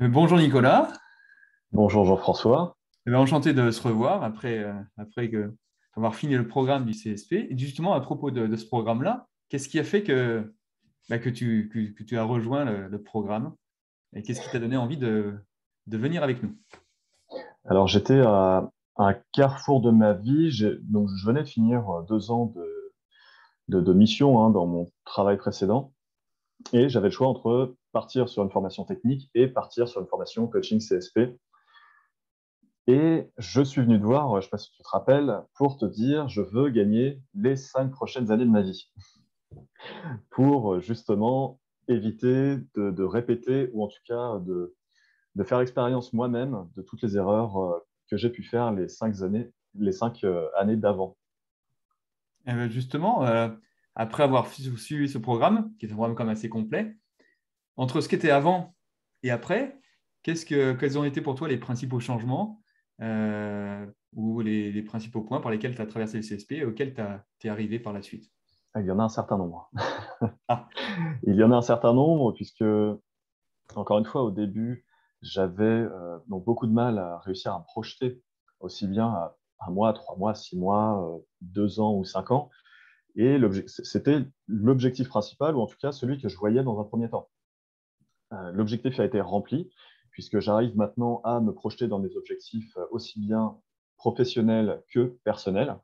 Bonjour Nicolas. Bonjour Jean-François. Enchanté de se revoir après avoir fini le programme du CSP. Et justement, à propos de ce programme-là, qu'est-ce qui a fait que tu as rejoint le programme et qu'est-ce qui t'a donné envie de venir avec nous? Alors j'étais à un carrefour de ma vie. Donc je venais de finir 2 ans de mission dans mon travail précédent et j'avais le choix entre partir sur une formation technique et partir sur une formation coaching CSP. Et je suis venu te voir, je ne sais pas si tu te rappelles, pour te dire je veux gagner les 5 prochaines années de ma vie pour justement éviter de répéter ou en tout cas de faire expérience moi-même de toutes les erreurs que j'ai pu faire les cinq années d'avant. Justement, après avoir suivi ce programme, qui est un programme quand même assez complet, entre ce qui était avant et après, quels ont été pour toi les principaux changements ou les principaux points par lesquels tu as traversé le CSP et auxquels tu es arrivé par la suite? Il y en a un certain nombre. Ah, Il y en a un certain nombre puisque, encore une fois, au début, j'avais donc beaucoup de mal à réussir à me projeter aussi bien à 1 mois, 3 mois, 6 mois, 2 ans ou 5 ans. Et c'était l'objectif principal, ou en tout cas celui que je voyais dans un premier temps. L'objectif a été rempli, puisque j'arrive maintenant à me projeter dans des objectifs aussi bien professionnels que personnels.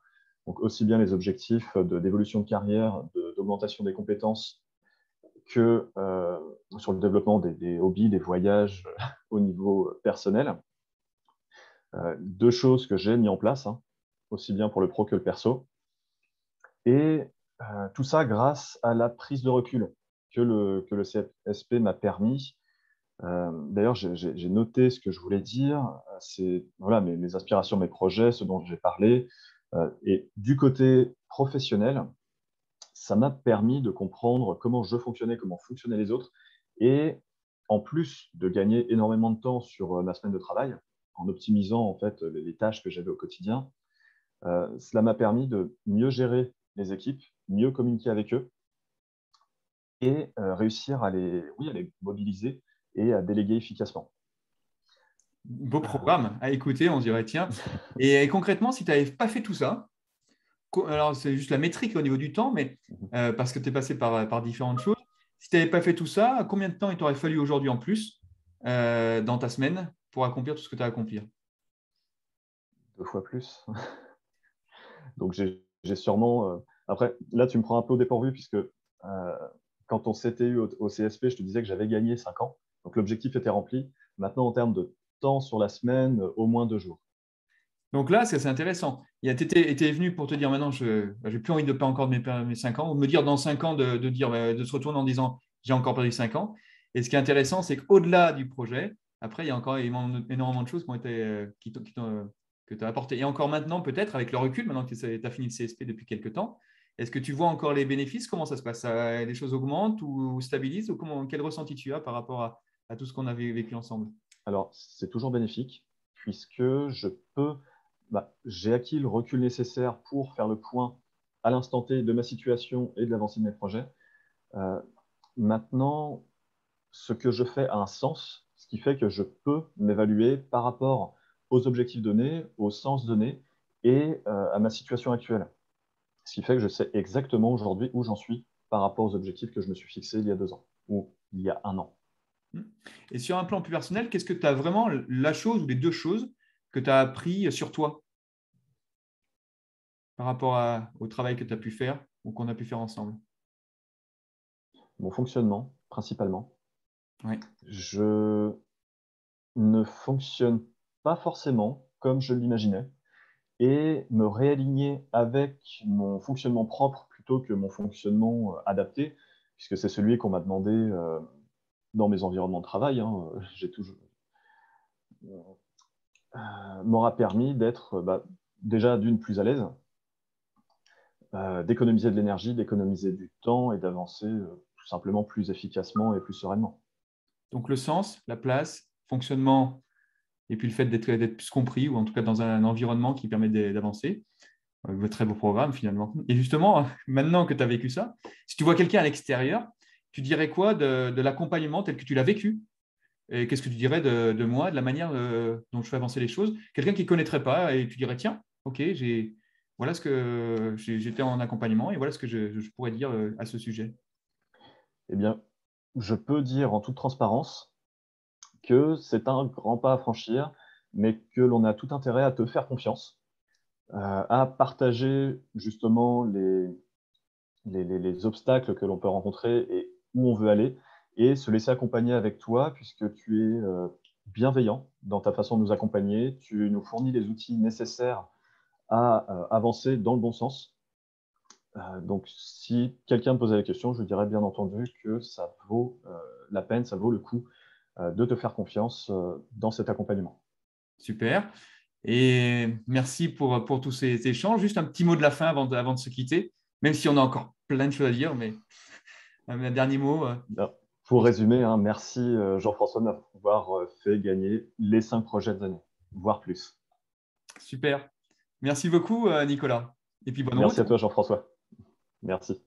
Donc aussi bien les objectifs d'évolution de carrière, d'augmentation des compétences, que sur le développement des hobbies, des voyages au niveau personnel. 2 choses que j'ai mis en place, aussi bien pour le pro que le perso. Et tout ça grâce à la prise de recul que le CSP m'a permis. D'ailleurs, j'ai noté ce que je voulais dire. C'est voilà, mes aspirations, mes projets, ce dont j'ai parlé. Et du côté professionnel, ça m'a permis de comprendre comment je fonctionnais, comment fonctionnaient les autres. Et en plus de gagner énormément de temps sur ma semaine de travail, en optimisant en fait les tâches que j'avais au quotidien, cela m'a permis de mieux gérer les équipes, mieux communiquer avec eux et réussir oui, à les mobiliser et à déléguer efficacement. beau programme à écouter, on dirait, tiens. Et concrètement, si tu n'avais pas fait tout ça, alors c'est juste la métrique au niveau du temps, mais parce que tu es passé par différentes choses, si tu n'avais pas fait tout ça, combien de temps il t'aurait fallu aujourd'hui en plus dans ta semaine pour accomplir tout ce que tu as à accomplir? 2 fois plus. Donc j'ai sûrement. Après, là, tu me prends un peu au dépourvu puisque quand on s'était eu au CSP, je te disais que j'avais gagné 5 ans. Donc l'objectif était rempli. Maintenant, en termes de temps sur la semaine, au moins 2 jours. Donc là, c'est intéressant. Tu étais venu pour te dire maintenant, je n'ai plus envie de perdre encore mes 5 ans, ou me dire dans 5 ans de se retourner en disant j'ai encore perdu 5 ans. Et ce qui est intéressant, c'est qu'au-delà du projet, après, il y a encore énormément de choses qui ont été, que tu as apportées. Et encore maintenant, peut-être, avec le recul, maintenant que tu as fini le CSP depuis quelques temps, est-ce que tu vois encore les bénéfices? Comment ça se passe? Les choses augmentent ou stabilisent? Ou quel ressenti tu as par rapport à tout ce qu'on avait vécu ensemble? Alors, c'est toujours bénéfique puisque j'ai acquis le recul nécessaire pour faire le point à l'instant T de ma situation et de l'avancée de mes projets. Euh, Maintenant, ce que je fais a un sens, ce qui fait que je peux m'évaluer par rapport aux objectifs donnés, au sens donné et à ma situation actuelle. Ce qui fait que je sais exactement aujourd'hui où j'en suis par rapport aux objectifs que je me suis fixés il y a 2 ans ou il y a un an. Hmm. Et sur un plan plus personnel, qu'est-ce que tu as vraiment la chose ou les deux choses que tu as appris sur toi par rapport au travail que tu as pu faire ou qu'on a pu faire ensemble? Mon fonctionnement, principalement, Oui. je ne fonctionne pas forcément comme je l'imaginais et me réaligner avec mon fonctionnement propre plutôt que mon fonctionnement adapté, puisque c'est celui qu'on m'a demandé dans mes environnements de travail, j'ai toujours, m'aura permis d'être déjà d'une plus à l'aise, d'économiser de l'énergie, d'économiser du temps et d'avancer tout simplement plus efficacement et plus sereinement. Donc le sens, la place, fonctionnement, et puis le fait d'être plus compris, ou en tout cas dans un environnement qui permet d'avancer. Un très beau programme finalement. Et justement, maintenant que tu as vécu ça, si tu vois quelqu'un à l'extérieur, tu dirais quoi de l'accompagnement tel que tu l'as vécu Et qu'est-ce que tu dirais de moi, de la manière dont je fais avancer les choses? Quelqu'un qui ne connaîtrait pas et tu dirais, tiens, OK, voilà ce que j'étais en accompagnement et voilà ce que je pourrais dire à ce sujet. Eh bien, je peux dire en toute transparence que c'est un grand pas à franchir, mais que l'on a tout intérêt à te faire confiance, à partager justement les obstacles que l'on peut rencontrer et où on veut aller, et se laisser accompagner avec toi puisque tu es bienveillant dans ta façon de nous accompagner. Tu nous fournis les outils nécessaires à avancer dans le bon sens. Donc, si quelqu'un me posait la question, je dirais bien entendu que ça vaut la peine, ça vaut le coup de te faire confiance dans cet accompagnement. Super. Et merci pour tous ces échanges. Juste un petit mot de la fin avant de se quitter, même si on a encore plein de choses à dire, mais un dernier mot. Bien. Pour résumer, hein, merci Jean-François de m'avoir fait gagner les 5 prochaines années, voire plus. Super. Merci beaucoup, Nicolas. Et puis bonne Merci route. à toi Jean-François. Merci.